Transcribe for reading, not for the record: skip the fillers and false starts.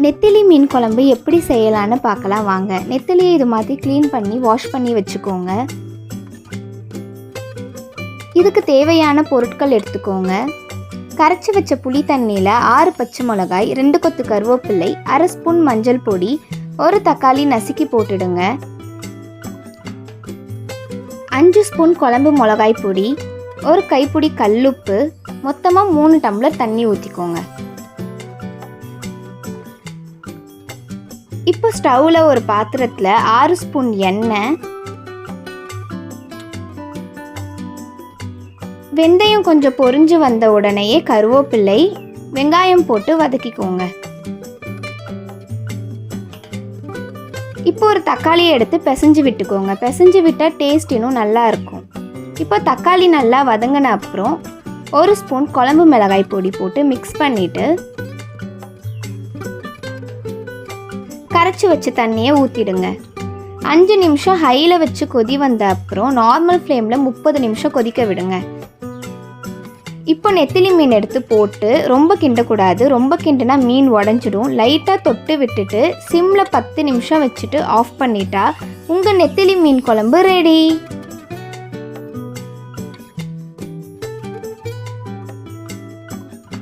நெத்திலி மீன் குழம்பு எப்படி செய்யலான்னு பார்க்கலாம் வாங்க. நெத்திலியை இது மாதிரி க்ளீன் பண்ணி வாஷ் பண்ணி வச்சுக்கோங்க. இதுக்கு தேவையான பொருட்கள் எடுத்துக்கோங்க. கரைச்சி வச்ச புளி தண்ணியில் 6 பச்சை மிளகாய், 2 கொத்து கருவேப்பிலை, 1/2 ஸ்பூன் மஞ்சள் பொடி, 1 தக்காளி நசுக்கி போட்டுடுங்க. 5 ஸ்பூன் குழம்பு மிளகாய் பொடி, 1 கைப்பிடி கல்லுப்பு, மொத்தமாக 3 டம்ளர் தண்ணி ஊற்றிக்கோங்க. இப்போ ஸ்டவ்வில் ஒரு பாத்திரத்தில் 6 ஸ்பூன் எண்ணெய், வெந்தயம் கொஞ்சம் பொரிஞ்சு வந்த உடனேயே கருவேப்பிலை, வெங்காயம் போட்டு வதக்கிக்கோங்க. இப்போ ஒரு தக்காளியை எடுத்து பிசைஞ்சு விட்டுக்கோங்க. பிசைஞ்சு விட்டால் டேஸ்ட் இன்னும் நல்லா இருக்கும். இப்போ தக்காளி நல்லா வதங்கின அப்புறம் 1 ஸ்பூன் குழம்பு மிளகாய் பொடி போட்டு மிக்ஸ் பண்ணிவிட்டு கரைச்சி வச்ச தண்ணியை ஊற்றிடுங்க. 5 நிமிஷம் ஹையில் வச்சு கொதி வந்த அப்புறம் நார்மல் ஃப்ளேமில் 30 நிமிஷம் கொதிக்க விடுங்க. இப்போ நெத்திலி மீன் எடுத்து போட்டு ரொம்ப கிண்டக்கூடாது. ரொம்ப கிண்டுனா மீன் உடஞ்சிடும். லைட்டாக தொட்டு விட்டுட்டு சிம்மில் 10 நிமிஷம் வச்சுட்டு ஆஃப் பண்ணிட்டா உங்கள் நெத்திலி மீன் குழம்பு ரெடி.